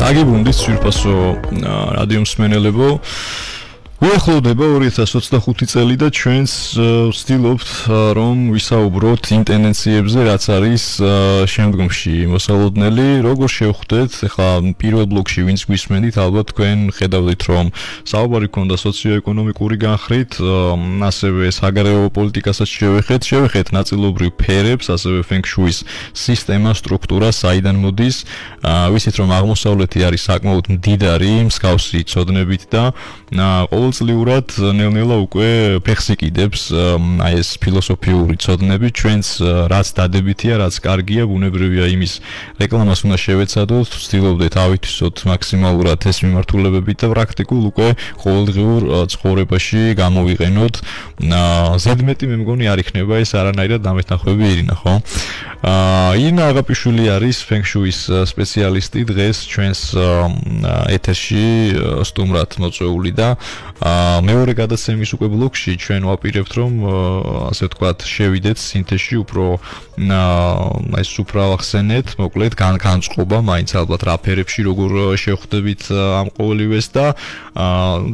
დაგიბრუნდით სვირფასო რადიო მსმენელებო. უახლოვდება 2025 წელი და ჩვენს ვცდილობთ რომ ვისაუბროთ იმ ტენდენციებზე, რაც არის შემდგომში მოსალოდნელი. როგორ შევხვდეთ, ახლა პირველ ბლოკში ვინც გვისმენთ, ალბათ თქვენ ხედავთ რომ საუბარი ქონდა სოციო-ეკონომიკური განხრით, ასევე საგარეო პოლიტიკასაც შევეხეთ ნაწილობრივ ფერებს, ასევე ფენგშუის სისტემა, სტრუქტურა, საიდან მოდის. ვიცით რომ აღმოსავლეთი არის საკმაოდ მდიდარი მსგავსი ცოდნებით და ყოველწლიურად ნელ-ნელა უკვე ფეხს იკიდებს აი ეს ფილოსოფიური ცოდნები ჩვენს რაც დადებითია, რაც კარგია, ბუნებრივია იმის რეკლამას უნდა შევეცადოთ, ვცდილობდეთ ავითვისოთ მაქსიმალურად ეს მიმართულებები და პრაქტიკულ უკვე ყოველდღიურ ცხოვრებაში გამოვიყენოთ. ზედმეტი მე მგონი არ იქნება ეს არანაირად დამეთანხმები ირინა, ხო? ირინა აღაპიშვილი არის ფენგშუის სპეციალისტი, დღეს ჩვენს ეთერში სტუმრად მოწვეული და მეორე გადაცემის უკვე ბლოკში ჩვენ ვაპირებთ რომ ასე ვთქვათ შევიდეთ სინთეზში უფრო აი სუპრავახსენეთ მოკლედ განწყობა მაინც ალბათ რა ფერებში როგორ შევხვდებით ამ ყოველივეს და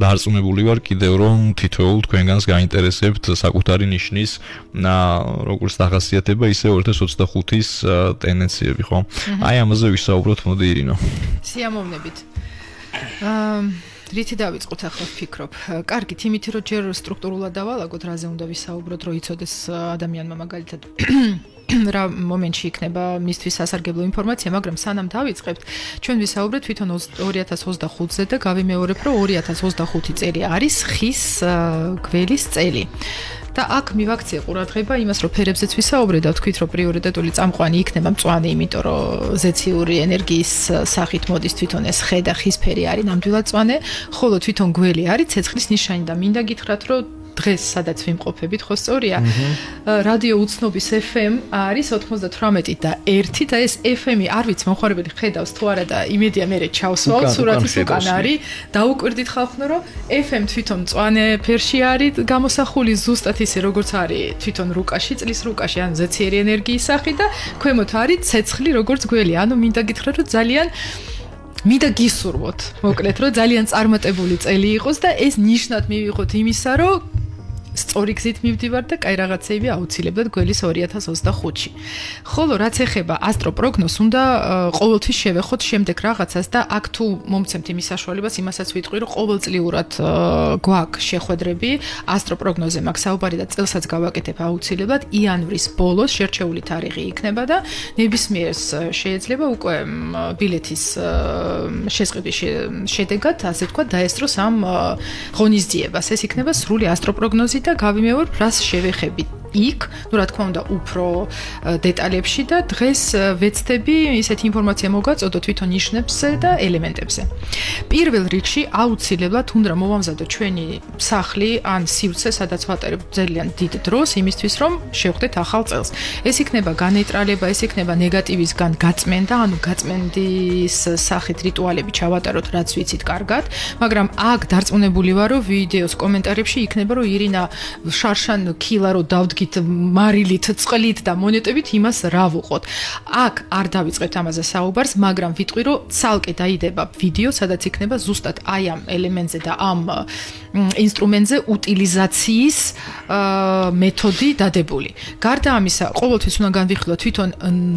დარწმუნებული ვარ კიდევ რომ თითოეულ თქვენგანს გაინტერესებთ საკუთარი ნიშნის როგორც დახასიათება ისე 2025-ის ტენდენციები ხო? აი ამაზე ვისაუბროთ მოდი ირინო. სიამოვნებით. რითი დავიწყოთ ახლა ვფიქრობ. კარგით, იმით რომ ჯერ სტრუქტურულად დავალაგოთ, რაზე უნდა ვისაუბროთ, რომ იცოდეს ადამიანმა მაგალითად რა მომენტში იქნება მისთვის სასარგებლო ინფორმაცია, მაგრამ სანამ დავიწყებთ, ჩვენ ვისაუბრეთ თვითონ 2025-ზე და გავიმეორებ, რომ 2025 წელი არის ხის გველის წელი. და აქ მივაქციე ყურადღება იმას, რომ ფერებზეც ვისაუბრე და ვთქვით, რომ პრიორიტეტული წამყვანი იქნება მწვანე, იმიტომ რომ ზეციური ენერგიის სახით მოდის თვითონ ეს ხე და ხის ფერი არის ნამდვილად მწვანე, ხოლო თვითონ გველი არის ცეცხლის ნიშანი და მინდა გითხრათ, რომ დღეს სადაც ვიმყოფებით, ხო სწორია? რადიო უცნობის FM არის 98 და 1 და ეს FM-ი არ ვიცი მომხმარებელი ხედავს თუ არა და იმედია მე ჩავსვავ სურათის უკან არის. დაუკვირდით ხალხო, რომ FM თვითონ მწვანე ფერში არის გამოსახული ზუსტად ისე როგორც არის თვითონ რუკაში, წლის რუკაში, ანუ ზეციერი ენერგიის სახით და ქვემოთ არის ცეცხლი როგორც გველი. ანუ მინდა გითხრათ, რომ ძალიან მინდა გისურვოთ, მოკლედ, რომ ძალიან წარმატებული წელი იყოს და ეს ნიშნად მივიღოთ იმისა, რომ სწორი გზით მივდივარ და კაი რაღაცეები აუცილებლად გველის 2025-ში. ხოლო რაც ეხება ასტროპროგნოზს, უნდა ყოველთვის შევეხოთ შემდეგ რაღაცას და აქ თუ მომცემთ იმის საშუალებას, იმასაც ვიტყვი, რომ ყოველწლიურად გვაქვს შეხვედრები ასტროპროგნოზზე მაგ საუბარი და წელსაც გავაკეთებ აუცილებლად იანვრის ბოლოს შერჩეული თარიღი იქნება და ნებისმიერს შეიძლება უკვე ბილეთის შესყიდვის შედეგად, ასე ვთქვათ, დაესწროს ამ ღონისძიებას. ეს იქნება სრული ასტროპროგნოზი და გავიმეორებ, რას შევეხები იქ, ну რა თქმა უნდა, უფრო დეტალებში და დღეს ვეცდები ისეთი ინფორმაცია მოგაწოდო თვითონ ნიშნებზე და ელემენტებზე. პირველ რიგში აუცილებლად უნდა მოვამზადოთ ჩვენი სახლი ან სივრცე, სადაც ვატარებთ ძალიან დიდ დროს იმისთვის, რომ შევხვდეთ ახალ წელს. ეს იქნება განეიტრალება, ეს იქნება ნეგატივისგან გაწმენდა, ანუ გაწმენდის სახით რიტუალები ჩავატაროთ, რაც ვიცით კარგად, მაგრამ აქ დარწმუნებული ვარ, რომ ვიდეოს კომენტარებში იქნება, რომ ირინა შარშან ქილა რო დავდგით მარილით, წყლით და მონეტებით იმას რა ვუყოთ. აქ არ დავიწყებთ ამაზე საუბარს, მაგრამ ვიტყვი, რომ ცალკე დაიდება ვიდეო, სადაც იქნება ზუსტად აი ამ ელემენტზე და ამ ინსტრუმენტზე უტილიზაციის მეთოდი დადებული. გარდა ამისა, ყოველთვის უნდა განვიხილოთ თვითონ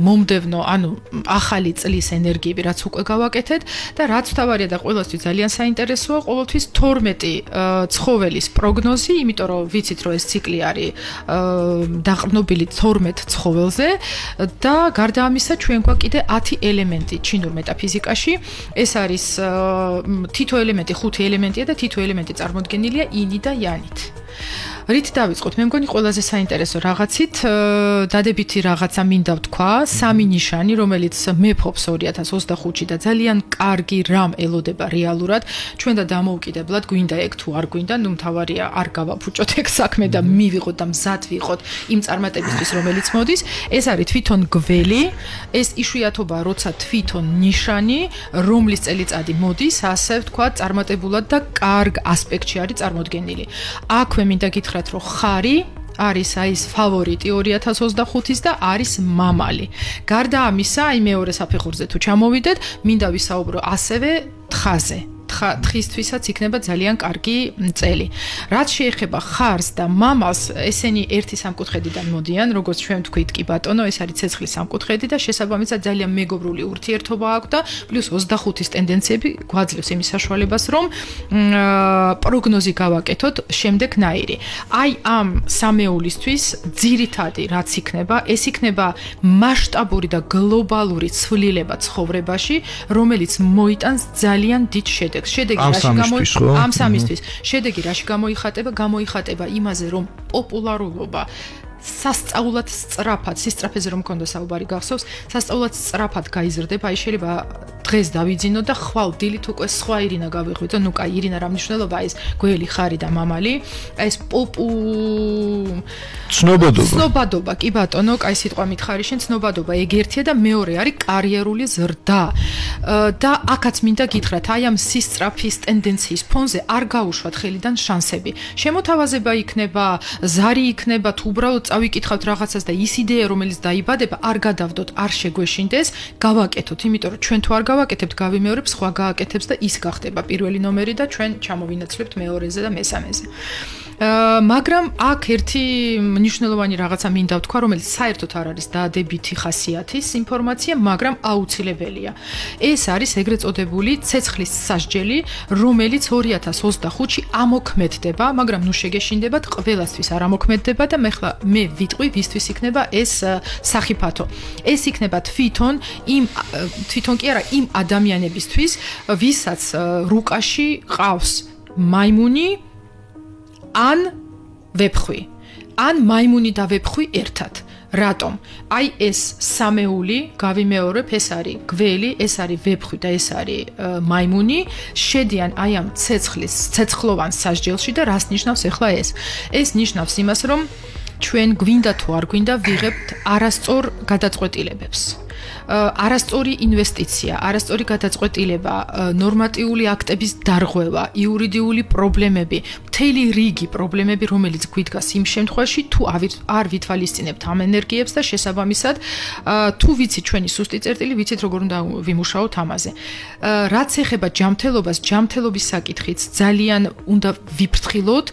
მომდევნო, ანუ ახალი წლის ენერგიები, რაც უკვე გავაკეთეთ და რაც თავარია და ყველასთვის ძალიან საინტერესოა, ყოველთვის 12 ცხოველის პროგნოზი, იმიტომ რომ ვიცით, რომ ეს ციკლი არის დაყრდნობილი 12 ცხოველზე და გარდა ამისა ჩვენ გვაქვს კიდე 10 ელემენტი ჩინურ მეტაფიზიკაში. ეს არის თითო ელემენტი 5 ელემენტია და თითო ელემენტი წარმოდგენილია ინი და იანით. რით დავიწყოთ? მე მგონი ყველაზე საინტერესო რაღაცით დადებითი რაღაცა მინდა ვთქვა, სამი ნიშანი, რომელიც მეფობს 2025-ში და ძალიან კარგი რამ ელოდება რეალურად. ჩვენ და დამოუკიდებლად გვინდა ეგ თუ არ გვინდა, ნუ მთავარია არ გავაფუჭოთ ეგ საქმე და მივიღოთ და მზად ვიყოთ იმ წარმატებისთვის, რომელიც მოდის. ეს არის თვითონ გველი, ეს იშვიათობა, როცა თვითონ ნიშანი, რომლის წელიწადი მოდის, ასე ვთქვა, წარმატებულად და კარგ ასპექტში არის წარმოდგენილი. აქვე მინდა გითხრათ, რომ ხარი არის აი ეს ფავორიტი 2025-ის და არის მამალი. გარდა ამისა, აი მეორე საფეხურზე თუ ჩამოვიდეთ, მინდა ვისაუბრო ასევე თხაზე. თხისთვისაც იქნება ძალიან კარგი წელი. რაც შეეხება ხარს და მამალს, ესენი ერთი სამკუთხედიდან მოდიან, როგორც ჩვენ ვთქვით, კი ბატონო, ეს არის ცეცხლის სამკუთხედი და შესაბამისად ძალიან მეგობრული ურთიერთობა აქვს და პლუს 25-ის ტენდენციები გვაძლევს იმის საშუალებას, რომ პროგნოზი გავაკეთოთ შემდეგნაირი. აი ამ სამეულისთვის ძირითადი რაც იქნება, ეს იქნება მასშტაბური და გლობალური ცვლილება ცხოვრებაში, რომელიც მოიტანს ძალიან დიდ შედეგს. შედეგი ამ სამისთვის. შედეგი რაში გამოიხატება იმაზე, რომ პოპულარულობა სასწაულად სწრაფად, სისწრაფეზე რომ მქონდა საუბარი გახსოვს, სასწაულად სწრაფად გაიზრდება. აი შეიძლება დღეს დავიძინო და ხვალ დილით უკვე სხვა ირინა გავიღვიძო. ნუ კაი, ირინა რა მნიშვნელობა ეს გველი ხარი და მამალი. ეს ცნობადობა, კი ბატონო, კაი სიტყვა მითხარი შენ, ცნობადობა ეგ ერთია და მეორე არის კარიერული ზრდა. და აქაც მინდა გითხრათ, აი ამ სისწრაფის ტენდენციის ფონზე არ გაუშვათ ხელიდან შანსები. შემოთავაზება იქნება, ზარი იქნება თუ უბრალოდ წავიკითხავთ რაღაცას და ის იდეა რომელიც დაიბადება არ გადავდოთ, არ შეგვეშინდეს, გავაკეთოთ, იმიტომ რომ ჩვენ თუ არ გავაკეთებთ, გავიმეორებ, სხვა გააკეთებს და ის გახდება პირველი ნომერი და ჩვენ ჩამოვინაცვლებთ მეორეზე და მესამეზე. მაგრამ აქ ერთი მნიშვნელოვანი რაღაცა მინდა ვთქვა, რომელიც საერთოდ არ არის დადებითი ხასიათის ინფორმაცია, მაგრამ აუცილებელია. ეს არის ეგრეთ წოდებული ცეცხლის სასჯელი, რომელიც 2025-ში ამოქმედდება, მაგრამ ნუ შეგეშინდებათ, ყველასთვის არ ამოქმედდება და მე ვიტყვი, ვისთვის იქნება ეს სახიფათო. ეს იქნება თვითონ კი არა, იმ ადამიანებისთვის, ვისაც რუკაში ყავს მაიმუნი ან ვეფხვი. ან მაიმუნი და ვეფხვი ერთად. რატომ? აი ეს სამეული, გავიმეორებ, ეს არის გველი, ეს არის ვეფხვი და ეს არის მაიმუნი, შედიან აი ამ ცეცხლოვან სასჯელში და რას ნიშნავს ახლა ეს? ეს ნიშნავს იმას, რომ ჩვენ გვინდა თუ არ გვინდა ვიღებთ არასწორ გადაწყვეტილებებს. არასწორი ინვესტიცია, არასწორი გადაწყვეტილება, ნორმატიული აქტების დარღვევა, იურიდიული პრობლემები, მთელი რიგი პრობლემები, რომელიც გვიდგას იმ შემთხვევაში, თუ არ ვითვალისწინებთ ამ ენერგიებს და შესაბამისად, თუ ვიცით ჩვენი სუსტი წერტილი, ვიცით როგორ უნდა ვიმუშაოთ ამაზე. რაც ეხება ჯანმრთელობას, ჯანმრთელობის საკითხიც ძალიან უნდა ვიფრთხილოთ.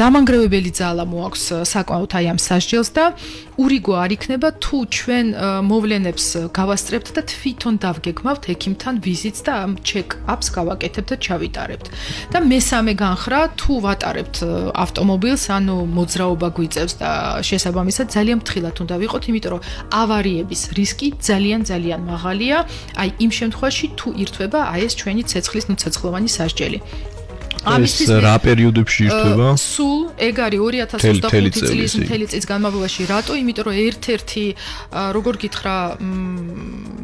დამანგრევებელი ძალა მოაქვს საკმაოდ აი ამ სასჯელს და ურიგო არ იქნება თუ ჩვენ მოვლენებს გავასწრებთ და თვითონ დავგეგმავთ ექიმთან ვიზიტს და ამ ჩეკ-აპს გავაკეთებთ და ჩავიტარებთ. და მესამე განხრა, თუ ვატარებთ ავტომობილს, ანუ მოძრაობა გვიწევს და შესაბამისად ძალიან ფრთხილად უნდა ვიყოთ, იმიტომ რომ ავარიების რისკი ძალიან მაღალია, აი იმ შემთხვევაში თუ ირთვება აი ეს ჩვენი ცეცხლოვანი სასჯელი. ამისთვის რა პერიოდებში ირთვება? სულ ეგ არის 2025 წლის მთელი წლის განმავლობაში. რატო? იმიტომ რომ ერთ-ერთი როგორ გითხრა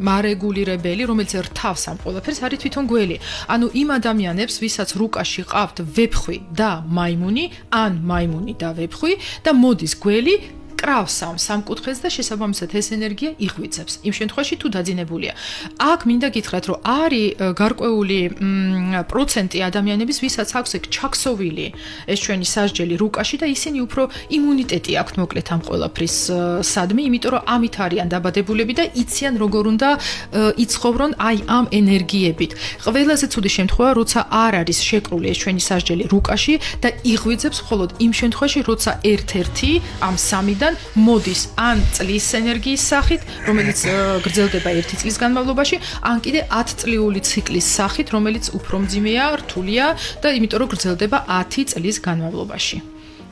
მარეგულირებელი, რომელიც რთავს ამ ყველაფერს, არის თვითონ გველი. ანუ იმ ადამიანებს, ვისაც რუკაში ყავთ ვეფხვი და მაიმუნი, ან მაიმუნი და ვეფხვი და მოდის გველი კრავს ამ სამკუთხედს და შესაბამისად ეს ენერგია იღვიძებს. იმ შემთხვევაში თუ დაძინებულია. აქ მინდა გითხრათ, რომ არის გარკვეული პროცენტი ადამიანების, ვისაც აქვს ეგ ჩაქსოვილი ეს ჩვენი სასჯელი რუკაში და ისინი უფრო იმუნიტეტი აქვთ მოკლედ ამ ყველაფრის სადმი, იმიტომ რომ ამით არიან დაბადებულები და იციან როგორ უნდა იცხოვრონ აი ამ ენერგიებით. ყველაზე ცუდი შემთხვევა, როცა არ არის შეკრული ეს ჩვენი სასჯელი რუკაში და იღვიძებს მხოლოდ იმ შემთხვევაში, როცა ერთ-ერთი ამ სამიდან მოდის ან წლის ენერგიის სახით, რომელიც გრძელდება 1 წლის განმავლობაში, ან კიდე 10 წლიური ციკლის სახით, რომელიც უფრო მძიმეა, რთულია და იმიტომ რომ გრძელდება 10 წლის განმავლობაში.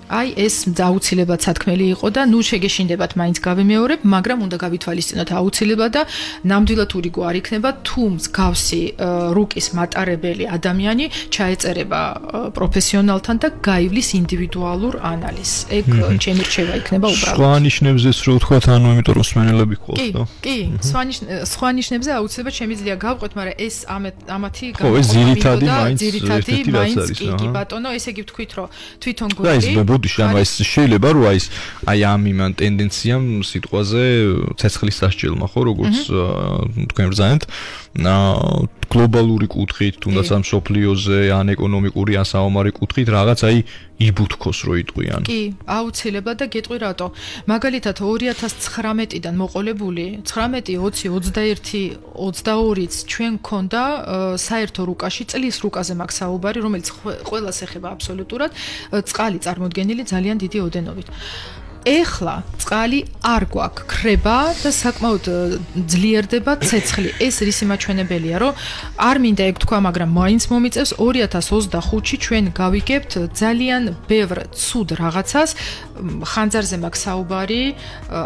აი ეს აუცილებლად სათქმელი იყო და ნუ შეგეშინდებათ მაინც გავიმეორებ, მაგრამ უნდა გავითვალისწინოთ აუცილებლად და ნამდვილად ურიგო არ იქნება თუ მსგავსი რუკის მატარებელი ადამიანი ჩაეწერება პროფესიონალთან და გაივლის ინდივიდუალურ ანალიზს. ეგ ჩემი რჩევა იქნება უბრალოდ. სხვა ნიშნებზეც რო ვთქვათ, ანუ იმიტომ რომ სმენელები ყავს და. კი, სხვა ნიშნებზე აუცილებლად შემიძლია გავყვეთ, მაგრამ ეს ამათი ძირითადი მაინც კი ბატონო, ესე იგი ვთქვით, რომ თვითონ გვერი ეს შეიძლება რომ აი ამ იმან ტენდენციამ სიტყვაზე ცეცხლის სასჯელმა ხო როგორც თქვენ ბრძანეთ გლობალური კუთხით, თუნდაც ამ სოფლიოზე, ან ეკონომიკური, ან საომარი კუთხით რაღაც აი იბუთქოს რო იტყვიან. კი, აუცილებლად და გეტყვი რატო. მაგალითად 2019-დან მოყოლებული 19, 20, 21, 22-იც ჩვენ გქონდა საერთო რუკაში წლის რუკაზე მაქვს საუბარი, რომელიც ყველას ეხება აბსოლუტურად, წყალი წარმოდგენილი ძალიან დიდი ოდენობით. ეხლა წყალი არ გვაქვს, ქრება და საკმაოდ ძლიერდება ცეცხლი. ეს რისი მაჩვენებელია, რომ არ მინდა ეგ თქვა, მაგრამ მაინც მომიწევს 2025-ში ჩვენ გავიგებთ ძალიან ბევრ ცუდ რაღაცას, ხანძარზე მაქვს საუბარი,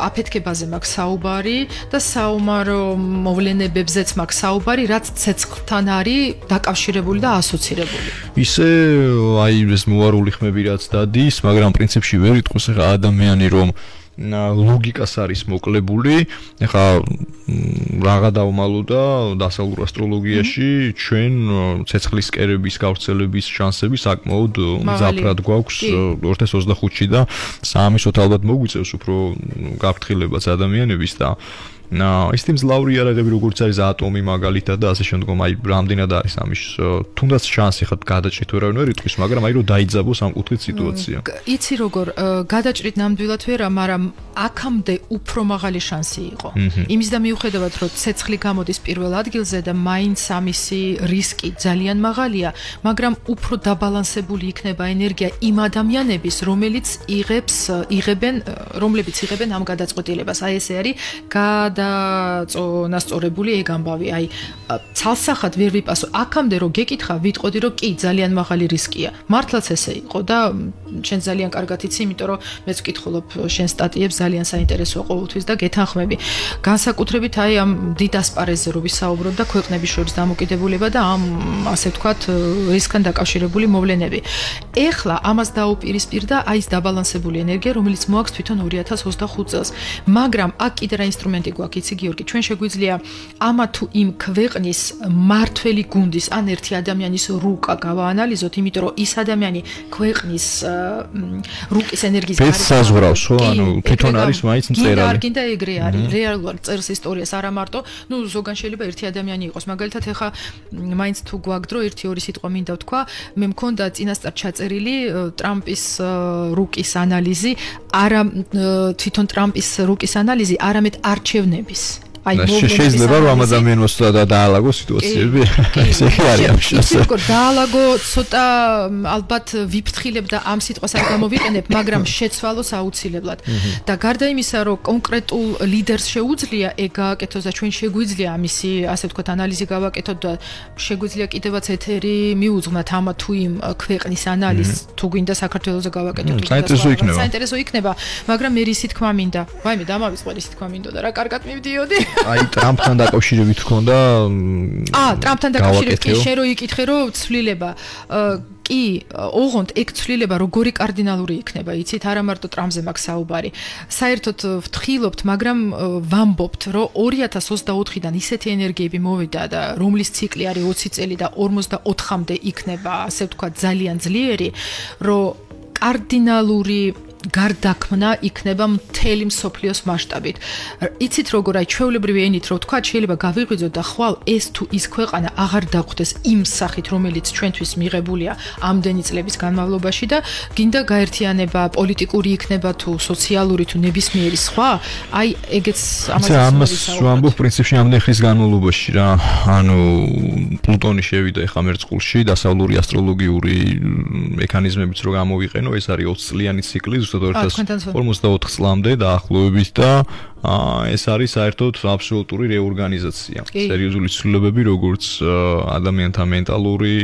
აფეთქებაზე მაქვს საუბარი და საომარო მოვლენებებზეც მაქვს საუბარი, რაც ცეცხლთან არის დაკავშირებული და ასოცირებული. ისე აი ეს მოარული ხმები რაც დადის, მაგრამ პრინციპში ვერ იტყვის ხა ადამიანი რომ ლოგიკას არის მოკლებული, ეხა რაღა დავმალო და დასავლურ ასტროლოგიაში ჩვენ ცეცხლის კერების გავრცელების შანსები საკმაოდ მძაფრად გვაქვს 2025-ში და საამისოთ ალბათ მოგვიწევს უფრო გაფრთხილებაც ადამიანების და ისეთი მძლავრი იარაღები როგორც არის ატომი მაგალითად და ასე შემდგომ აი რამდენად არის ამის თუნდაც შანსი ხა გადაჭრით ვერავინ ვერ იტყვის მაგრამ აი რომ დაიძაბოს ამ კუთხით სიტუაცია. იცი როგორ გადაჭრით ნამდვილად ვერა, მაგრამ აქამდე უფრო მაღალი შანსი იყო. იმის და მიუხედავად რომ ცეცხლი გამოდის პირველ ადგილზე და მაინც ამისი რისკი ძალიან მაღალია, მაგრამ უფრო დაბალანსებული იქნება ენერგია იმ ადამიანების, რომლებიც იღებენ ამ გადაწყვეტილებას. აი ესე არის წონასწორებული ეგ ამბავი, აი ცალსახად ვერ ვიპასო. აქამდე რომ გეკითხა, ვიტყოდი რომ კი, ძალიან მაღალი რისკია. მართლაც ესე იყო და შენ ძალიან კარგად იცი, იმიტომ რომ მეც ვკითხულობ შენ სტატიებს, ძალიან საინტერესოა ყოველთვის და გეთანხმები. განსაკუთრებით აი ამ დიდ ასპარეზზე რო ვისაუბროთ და ქვეყნების შორის დამოკიდებულება და ამ ასე ვთქვათ რისკთან დაკავშირებული მოვლენები. ეხლა ამას დაუპირისპირდა აი ეს დაბალანსებული ენერგია, რომელიც მოაქვს თვითონ 2025 წელს. მაგრამ აქ კიდე რა ინსტრუმენტი გვაქვს, იცი გიორგი, ჩვენ შეგვიძლია ამა თუ იმ ქვეყნის მართველი გუნდის ან ერთი ადამიანის რუკა გავაანალიზოთ, იმიტომ რომ ის ადამიანი ქვეყნის რუკის ენერგიის გარეთ საზღვრავს, ხო? ანუ თვითონ არის მაინც მწერალი. არ გინდა ეგრე არის, რეალურად წერს ისტორიას, არა მარტო, ნუ ზოგან შეიძლება ერთი ადამიანი იყოს. მაგალითად ეხა მაინც თუ გვაგდრო 1-2 სიტყვა მინდა ვთქვა, მე მქონდა წინასწარ ჩაწერილი ტრამპის რუკის ანალიზი, არა თვითონ ტრამპის რუკის ანალიზი, არამედ არჩევნების. შეიძლება რომ ამ ადამიანს დაალაგოს სიტუაციები. ესე არის ამ შესაძლებელი. ისე დაალაგო ცოტა ალბათ ვიფრთხილებ და ამ სიტყვას არ გამოვიყენებ, მაგრამ შეცვალოს აუცილებლად. და გარდა იმისა, რომ კონკრეტულ ლიდერს შეუძლია ეგ გააკეთოს და ჩვენ შეგვიძლია ამისი, ასე ვთქვათ, ანალიზი გავაკეთოთ და შეგვიძლია კიდევაც ეთერი მიუძღვნათ ამა თუ იმ ქვეყნის ანალიზს, თუ გვინდა საქართველოზე გავაკეთოთ. საინტერესო იქნება, მაგრამ მე ისი თქმა მინდა. ვაიმე, დამავიწყდა ისი თქმა მინდოდა რა, კარგად მივდიოდი. აი ტრამპთან დაკავშირებით ჰქონდა ტრამპთან დაკავშირებით კი შენ რო იკითხე რომ ცვლილება კი ოღონდ ეგ ცვლილება როგორი კარდინალური იქნება იცით არა მარტო ტრამპზე მაქვს საუბარი საერთოდ ვთხილობთ მაგრამ ვამბობთ რომ 2024-დან ისეთი ენერგიები მოვიდა და რომლის ციკლი არის 20 წელი და 44-მდე იქნება ასე ვთქვათ ძალიან ძლიერი რომ კარდინალური გარდაქმნა იქნება მთელი მსოფლიოს მასშტაბით. იცით როგორ აი ჩვეულებრივი ენით რო ვთქვა, შეიძლება გავიღვიძოთ და ხვალ ეს თუ ის ქვეყანა აღარ დაგვხდეს იმ სახით, რომელიც ჩვენთვის მიღებულია ამდენი წლების განმავლობაში და გინდა გაერთიანება პოლიტიკური იქნება თუ სოციალური თუ ნებისმიერი სხვა, აი ეგეც ამას ვამბობ პრინციპში ამდენი ხნის განმავლობაში რა. ანუ პლუტონი შევიდა ეხა მერწყულში, დასავლური ასტროლოგიური მექანიზმებიც რო გამოვიყენო, ეს არის 20 წლიანი ციკლი 2044 წლამდე დაახლოებით და ეს არის საერთოდ აბსოლუტური რეორგანიზაცია. სერიოზული ცვლილებები როგორც ადამიანთა მენტალური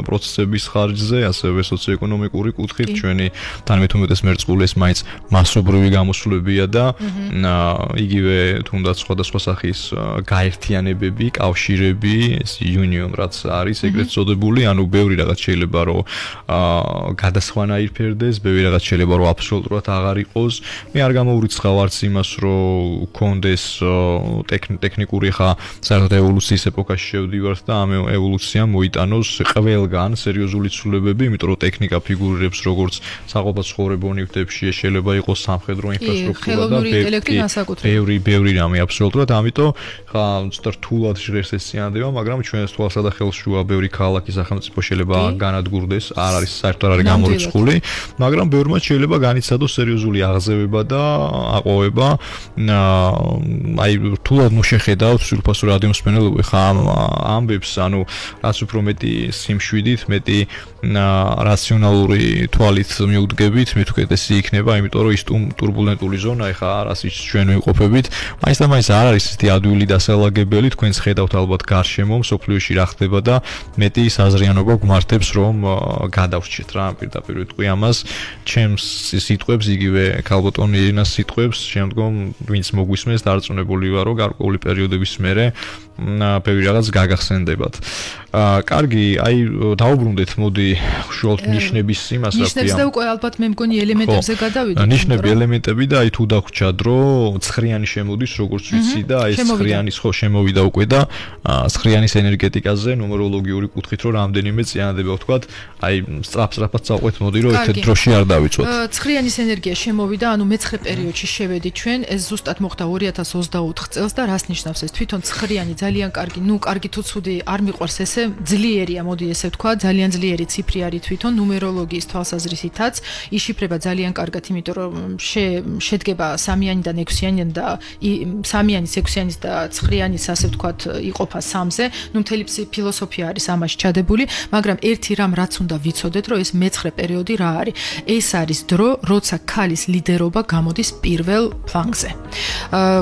პროცესების ხარჯზე, ასევე სოციოეკონომიკური კუთხით ჩვენი თანამედროვე მერწყული ეს მაინც მასობრივი გამოსვლებია და იგივე თუნდაც სხვადასხვა სახის გაერთიანებები, კავშირები, ეს union რაც არის ეგრეთ წოდებული, ანუ ბევრი რაღაც შეიძლება რომ გადასხვანაირ ფერდეს, ბევრი რაღაც შეიძლება რომ აბსოლუტურად აღარ იყოს. მე არ გამოვრიცხავ არც იმას, რომ კონდეს ტექნიკური ხა საერთოდ ევოლუციის ეპოქაში შევდივართ და ამ ევოლუციამ მოიტანოს ყველგან სერიოზული ცვლილებები, იმიტომ რომ ტექნიკა ფიგურირებს როგორც საყოფა ცხოვრებო ნივთებში, შეიძლება იყოს სამხედრო ინფრასტრუქტურა და ბევრი რამე აბსოლუტურად, ამიტომ ხა რთულად ჟღერს ეს სინამდვილეა, მაგრამ ჩვენს თვალსა და ხელშუა ბევრი ქალაქი სახელმწიფო შეიძლება განადგურდეს, არ არის საერთოდ არ არის გამორიცხული, მაგრამ ბევრმა შეიძლება განიცადოს სერიოზული აღზევება და აყვავება. აი რთულად მოშეხედავთ სრულფასო რადიომსმენელობა ხა ამბებს, ანუ რაც უფრო მეტი სიმშვიდით, მეტი რაციონალური თვალით მიუდგებით, მით უკეთესი იქნება, იმიტომ რომ ის турბულენტული ზონა ეხა რასაც ჩვენ ვიმყოფებით, მაინც და მაინც არ არის ისეთი ადვილი დასალაგებელი, თქვენს ხედავთ ალბათ გარშემო, სოფლიოში რა ხდება და მეტი საზრიანობა გვმართებს, რომ გადავრჩეთ რა, პირდაპირ ვიტყვი ამას, ჩემს სიტყვებს, იგივე ქალბატონი ირინას სიტყვებს, შემდგომ ვინც მოგვისმენს, დარწმუნებული ვარ, რომ გარკვეული პერიოდების მერე ბევრი რაღაც გაგახსენდებათ. კარგი, აი დავუბრუნდეთ, მოდი უშუალოდ ნიშნების იმას, რა ქვია. ნიშნებს და უკვე ალბათ მე მგონი ელემენტებზე გადავიდეთ. ნიშნები, ელემენტები და აი თუ დაგვჭა დრო, ცხრიანი შემოდის, როგორც ვიცი და აი ცხრიანის ხო შემოვიდა უკვე და ცხრიანის ენერგეტიკაზე ნუმეროლოგიური კუთხით რომ რამდენიმე წინადადება ვთქვათ, აი სწრაფად წავყვეთ, მოდი რომ ერთ დროში არ დავიცვათ. ცხრიანის ენერგია შემოვიდა, ანუ მე-9 პერიოდში შევედით ჩვენ, ეს ზუსტად მოხდა 2024 წელს და რას ნიშნავს ეს? თვითონ ცხრიანი ძალიან კარგი, კარგი თუ ცუდი არ მიყვარს ესე, ძლიერია, მოდი ესე ვთქვა, ძალიან ძლიერი ციფრი არის თვითონ ნუმეროლოგიის თვალსაზრისითაც, იშიფრება ძალიან კარგად, იმიტომ რომ შედგება 3-იანიდან 6-იანიდან და 3-იანის, 6-იანის და 9-იანის, ასე ვთქვათ, იყოფა 3-ზე. ნუ მთელი ფილოსოფია არის ამაში ჩადებული, მაგრამ ერთი რამ რაც უნდა ვიცოდეთ, რომ ეს მე-9 პერიოდი რა არის? ეს არის დრო, როცა ქალის ლიდერობა გამოდის პირველ ფლანგზე.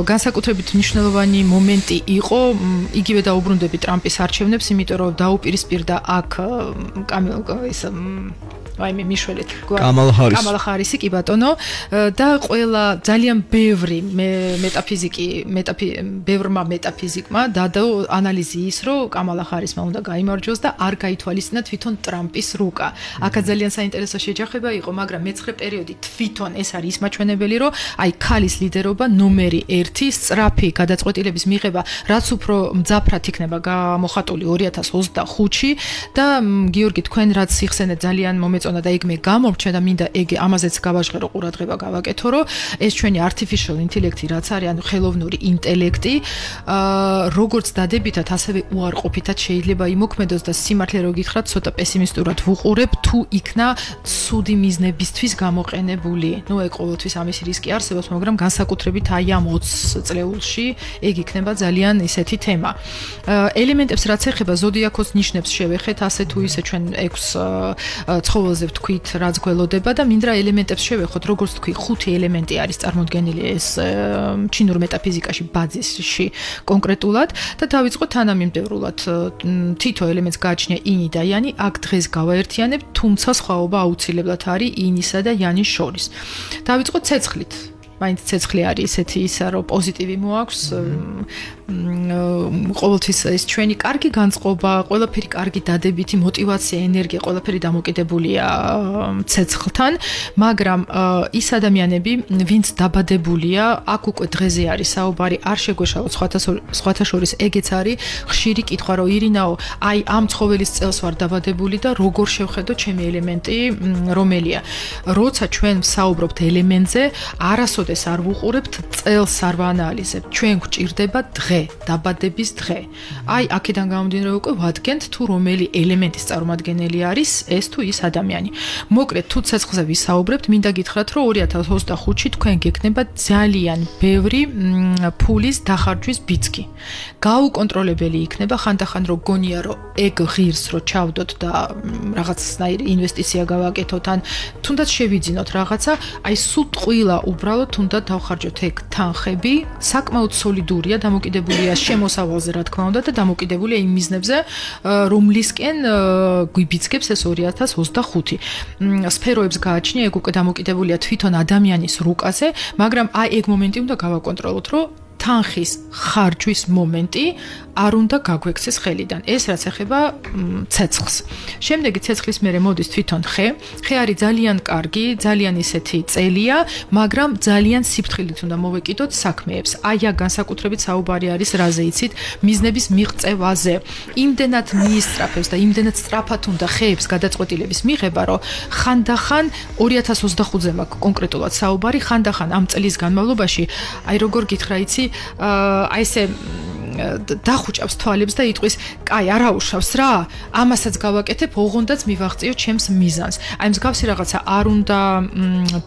განსაკუთრებით მნიშვნელოვანი მომენტი იყო, იგივე დაუბრუნდები ტრამპის არჩევნებს, იმიტომ რომ დაუპირისპირდა აქ ის ვაიმე მიშველეთ კამალა ჰარისი კი ბატონო და ყველა ძალიან ბევრი ბევრმა მეტაფიზიკმა დადო ანალიზი ის რომ კამალა ჰარისმა უნდა გაიმარჯვოს და არ გაითვალისწინა თვითონ ტრამპის რუკა. აქაც ძალიან საინტერესო შეჯახება იყო, მაგრამ მე-9 პერიოდი თვითონ ეს არის ის მაჩვენებელი, რომ აი ქალის ლიდერობა ნომერი 1 სწრაფი გადაწყვეტილების მიღება, რაც უფრო მძაფრად იქნება გამოხატული 2025-ში და გიორგი თქვენ რაც იხსენეთ ძალიან მომეწონა და ეგ მე გამორჩა და მინდა ეგ ამაზეც გავაჟღერო ყურადღება გავაკეთო, რომ ეს ჩვენი artificial intellect რაც არის, ანუ ხელოვნური ინტელექტი, როგორც დადებითად, ასევე უარყოფითად შეიძლება იმოქმედოს და სიმართლე რო გითხრათ, ცოტა პესიმისტურად ვუყურებ, თუ იქნა ცუდი მიზნებისთვის გამოყენებული. ნუ ეგ ყოველთვის ამის რისკი არსებობს, მაგრამ განსაკუთრებით აი ამ 20 წლეულში ეგ იქნება ძალიან ისეთი თემა. ელემენტებს რაც ეხება ზოდიაქოს ნიშნებს შევეხეთ, ასე თუ ისე ჩვენ 6 ცხოველზე ვთქვით, რაც გველოდება და მინდა ელემენტებს შევეხოთ, როგორც თქვი, 5 ელემენტი არის წარმოდგენილი ეს ჩინურ მეტაფიზიკაში ბაზისში კონკრეტულად და დავიწყოთ თანამიმდევრულად. თითო ელემენტს გააჩნია ინი და იანი, აქ დღეს გავაერთიანებ, თუმცა სხვაობა აუცილებლად არის ინისა და яნის შორის. დავიწყოთ ცეცხლით. მაინც ცეცხლი არის ესეთი ისა, რომ პოზიტივი მოაქვს. ყოველთვის ეს ჩვენი კარგი განწყობა, ყველაფერი კარგი დადებითი мотиваცია, ენერგია, ყველაფერი დამოკიდებულია ცეცხლთან, მაგრამ ის ადამიანები, ვინც დაბადებულია, აქ უკვე დღეზე არის საუბარი, არ შეგვეშალოთ სხვათა შორის ეგეც არის ხშირი კითხვა, რომ ირინაო, აი ამ ცხოველის წელს ვარ დაბადებული და როგორ შევხედო ჩემი ელემენტი რომელია. როცა ჩვენ ვსაუბრობთ ელემენტზე, არასოდეს არ ვუყურებთ წელს არ ვანალიზებთ. ჩვენ გვჭირდება დღე, დაბადების დღე. აი, აქედან გამომდინარე უკვე ვადგენთ თუ რომელი ელემენტის წარმომადგენელი არის ეს თუ ის ადამიანი. მოკლედ, თუ ცეცხლზე ვისაუბრებთ, მინდა გითხრათ, რომ 2025-ში თქვენ გექნება ძალიან ბევრი ფულის დახარჯვის ბიძგი. გაუკონტროლებელი იქნება, ხანდახან რო გონია, რომ ეგ ღირს რო ჩავდოთ და რაღაცნაირი ინვესტიცია გავაკეთოთ, ან თუნდაც შევიძინოთ რაღაცა, აი სულ ტყუილა უბრალოდ უნდა დავხარჯოთ ეგ თანხები, საკმაოდ სოლიდურია, დამოკიდებულია შემოსავალზე, რა თქმა უნდა, და დამოკიდებულია იმ მიზნებზე, რომლისკენ გვიბიძგებს ეს 2025. სფეროებს გააჩნია, ეგ უკვე დამოკიდებულია თვითონ ადამიანის რუკაზე, მაგრამ აი ეგ მომენტი უნდა გავაკონტროლოთ, რომ თანხის ხარჯვის მომენტი არ უნდა გაგვექცეს ხელიდან. ეს რაც ეხება ცეცხლს. შემდეგი ცეცხლის მერე მოდის თვითონ ხე. ხე არის ძალიან კარგი, ძალიან ისეთი წელია, მაგრამ ძალიან სიფრთხილით უნდა მოვეკიდოთ საქმეებს. აი აქ განსაკუთრებით საუბარი არის რაზე იცით, მიზნების მიღწევაზე. იმდენად მიისწრაფებს და იმდენად სწრაფად უნდა ხეებს გადაწყვეტილების მიღება, რომ ხანდახან 2025-ზე მაქვს კონკრეტულად საუბარი, ხანდახან ამ წლის განმავლობაში, აი როგორ გითხრა იცი, აი ესე დახუჭავს თვალებს და იტყვის, კაი, არაუშავს რა, ამასაც გავაკეთებ, ოღონდაც მივაღწიო ჩემს მიზანს. აი მსგავსი რაღაცა არ უნდა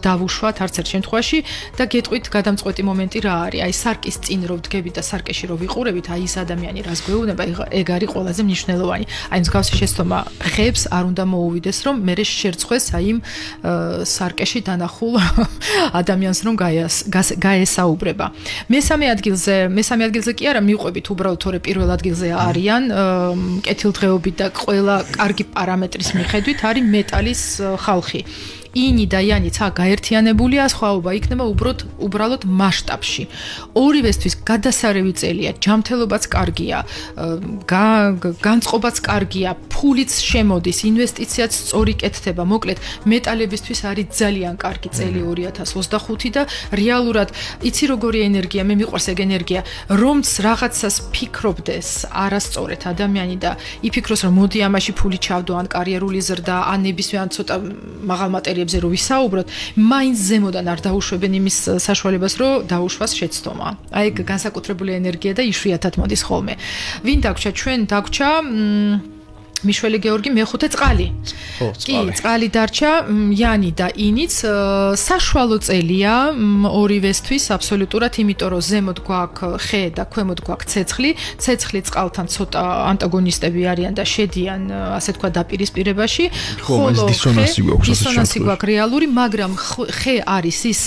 დავუშვათ არც ერთ შემთხვევაში და გეტყვით გადამწყვეტი მომენტი რა არის. აი სარკის წინ რო ვდგებით და სარკეში რო ვიყურებით, აი ის ადამიანი რას გვეუბნება, ეგ არის ყველაზე მნიშვნელოვანი. აი მსგავსი შეცდომა ხეებს არ უნდა მოუვიდეს, რომ მე შერცხვეს აი იმ სარკეში დანახულ ადამიანს რომ გაესაუბრება. მესამე ადგილზე კი არა მივყვებით უბრალოდ თორე პირველ ადგილზე არიან კეთილდღეობით და ყველა კარგი პარამეტრის მიხედვით არის მეტალის ხალხი. ინი და იანი ცა გაერთიანებულია, სხვაობა იქნება უბრალოდ მასშტაბში. ორივესთვის გადასარევი წელია, ჯანმრთელობაც კარგია, განწყობაც კარგია, ფულიც შემოდის, ინვესტიციაც სწორი კეთდება. მოკლედ, მეტალებისთვის არის ძალიან კარგი წელი 2025 და რეალურად იცი როგორი ენერგია, მე მიყვარს ეგ ენერგია, რომც რაღაცას ფიქრობდეს არასწორად ადამიანი და იფიქროს რომ მოდი ამაში ფული ჩავდო, ან კარიერული ზრდა, ან ნებისმიერ ან ცოტა მაღალ მატერიალზე რო ვისაუბროთ, მაინც ზემოდან არ დაუშვებენ იმის საშუალებას, რომ დაუშვას შეცდომა. აი ეგ განსაკუთრებული ენერგია და იშვიათად მოდის ხოლმე. ვინ დაგვრჩა? ჩვენ დაგვრჩა მიშველი გეორგი მეხუთე წყალი. ხო, წყალი. კი, წყალი დარჩა, იანი და ინიც საშუალო წელია ორივესთვის აბსოლუტურად, იმიტომ რომ ზემოთ გვაქვს ხე და ქვემოთ გვაქვს ცეცხლი. ცეცხლი წყალთან ცოტა ანტაგონისტები არიან და შედიან, ასე თქვა, დაპირისპირებაში. ხოლო დისონანსი გვაქვს რეალური, მაგრამ ხე არის ის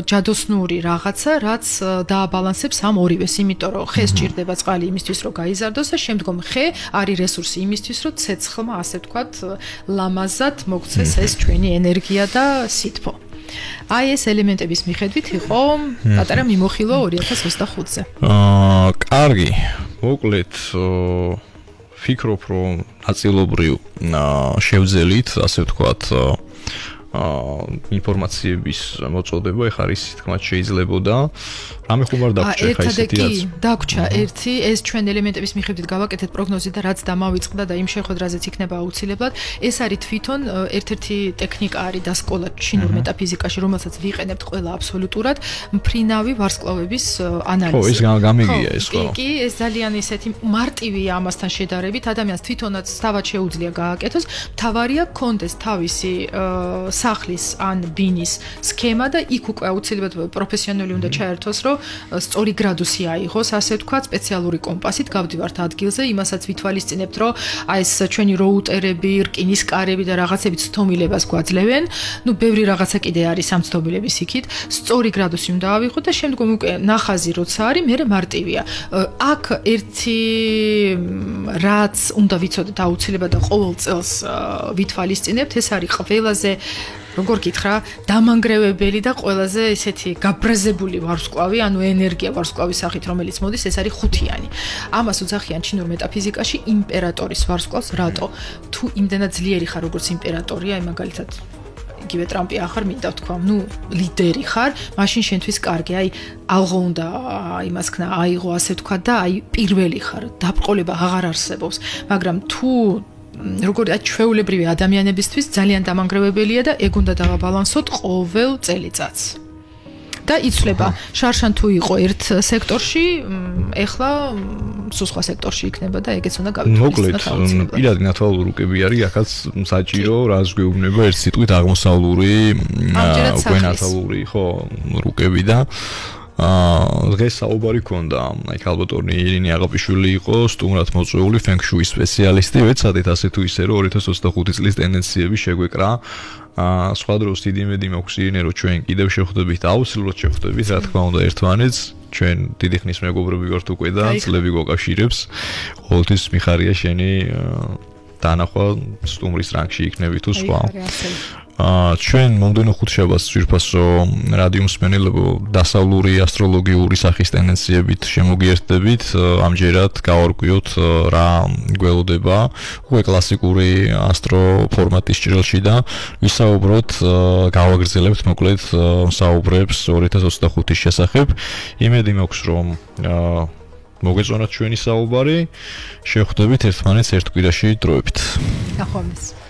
ჯადოსნური რაღაცა, რაც დააბალანსებს ამ ორივეს, იმიტომ რომ ხეს ჭირდება წყალი იმისთვის, რომ გაიზარდოს და შემდგომ ხე არის რესურსი იმისთვის, რომ ცეცხლმა, ასე ვთქვათ, ლამაზად მოგცეს ეს ჩვენი ენერგია და სითბო. აი ეს ელემენტების მიხედვით იყო პატარა მიმოხილვა 2025-ზე. კარგი. მოკლედ ვფიქრობ, რომ ნაწილობრივ შევძელით, ასე ვთქვათ, ინფორმაციების მოწოდება ეხ არის თქმაც შეიძლებოდა რამე ხომ არ დაგვრჩა ხა ისეთი რაც დაგვრჩა ერთი ეს ჩვენ ელემენტების მიხედვით გავაკეთეთ პროგნოზი და რაც დამავიწყდა და იმ შეხვედრაზეც იქნება აუცილებლად ეს არის თვითონ ერთ-ერთი ტექნიკა არის დასკოლა ჩინურ მეტაფიზიკაში რომელსაც ვიყენებთ ყველა აბსოლუტურად მფრინავი ვარსკვლავების ანალიზი. ხო, ეს გამიგია ეს ხო. კი, ეს ძალიან ისეთი მარტივია ამასთან შედარებით, ადამიანს თვითონაც თავად შეუძლია გააკეთოს, თავარია კონდეს თავისი სახლის ან ბინის სქემა და იქ უკვე აუცილებლად პროფესიონალი უნდა ჩაერთოს, რომ სწორი გრადუსი აიღოს, ასე ვთქვათ, სპეციალური კომპასით გავდივართ ადგილზე, იმასაც ვითვალისწინებთ, რომ აი ეს ჩვენი როუტერები, რკინის კარები და რაღაცებით ცდომილებას გვაძლევენ. ნუ ბევრი რაღაცა კიდე არის ამ ცდომილების იქით. სწორი გრადუსი უნდა ავიღოთ და შემდგომ უკვე ნახაზი როცა არის, მე მარტივია. აქ ერთი რაც უნდა ვიცოდეთ აუცილებლად და ყოველ წელს ვითვალისწინებთ, ეს არის ყველაზე როგორ გითხრა, დამანგრევებელი და ყველაზე ესეთი გაბრაზებული ვარსკვლავი, ანუ ენერგია ვარსკვლავის სახით, რომელიც მოდის, ეს არის ხუთიანი. ამას უძახიან ჩინურ მეტაფიზიკაში იმპერატორის ვარსკვლავს, რატო? თუ იმდენად ძლიერი ხარ, როგორც იმპერატორია, აი მაგალითად იგივე ტრამპი ახარ მინდა ვთქვა, ნუ ლიდერი ხარ, მაშინ შენთვის კარგი, აი ალღო უნდა იმას ქნა, აიღო ასე ვთქვა და აი პირველი ხარ, დაბრყოლება აღარ არსებობს, მაგრამ თუ როგორი ჩვეულებრივი ადამიანებისთვის ძალიან დამანგრევებელია და ეგ უნდა დავაბალანსოთ ყოველ წელიწადს. და იცვლება, შარშან თუ იყო ერთ სექტორში, ეხლა სულ სხვა სექტორში იქნება და ეგეც უნდა გავიტანოთ. მოკლედ, პირადი ნათვალური რუკები არის, ახაც საჭირო, რას გვეუბნება ერთ სიტყვით აღმოსავლური, უკვე ნათვალური, ხო, რუკები და დღეს საუბარი ქონდა, აი ალბატორნი ირინი აღაპიშვილი იყო სტუმრად მოწვეული ფენგშუის სპეციალისტი, ვეცადეთ ასე თუ ისე რომ 2025 წლის ტენდენციები შეგვეკრა. სხვა დროს დიდი იმედი მაქვს ირინე რომ ჩვენ კიდევ შევხვდებით, აუცილებლად შევხვდებით, რა თქმა უნდა ერთმანეთს, ჩვენ დიდი ხნის მეგობრები ვართ უკვე და წლები გვაკავშირებს. ყოველთვის მიხარია შენი დანახვა სტუმრის რანგში იქნები თუ სხვა. ჩვენ მომდენო ხუთშაბათს ძვირფასო რადიო მსმენელებო დასავლური ასტროლოგიური სახის ტენდენციებით შემოგიერთდებით. ამჯერად გავარკვიოთ რა გველოდება უკვე კლასიკური ასტრო ფორმატის ჭრილში და ვისაუბროთ, გავაგრძელებთ მოკლედ საუბრებს 2025-ის შესახებ. იმედი მაქვს, რომ მოგეწონათ ჩვენი საუბარი. შევხვდებით ერთმანეთს ერთ კვირაში დროებით. ნახვამდის.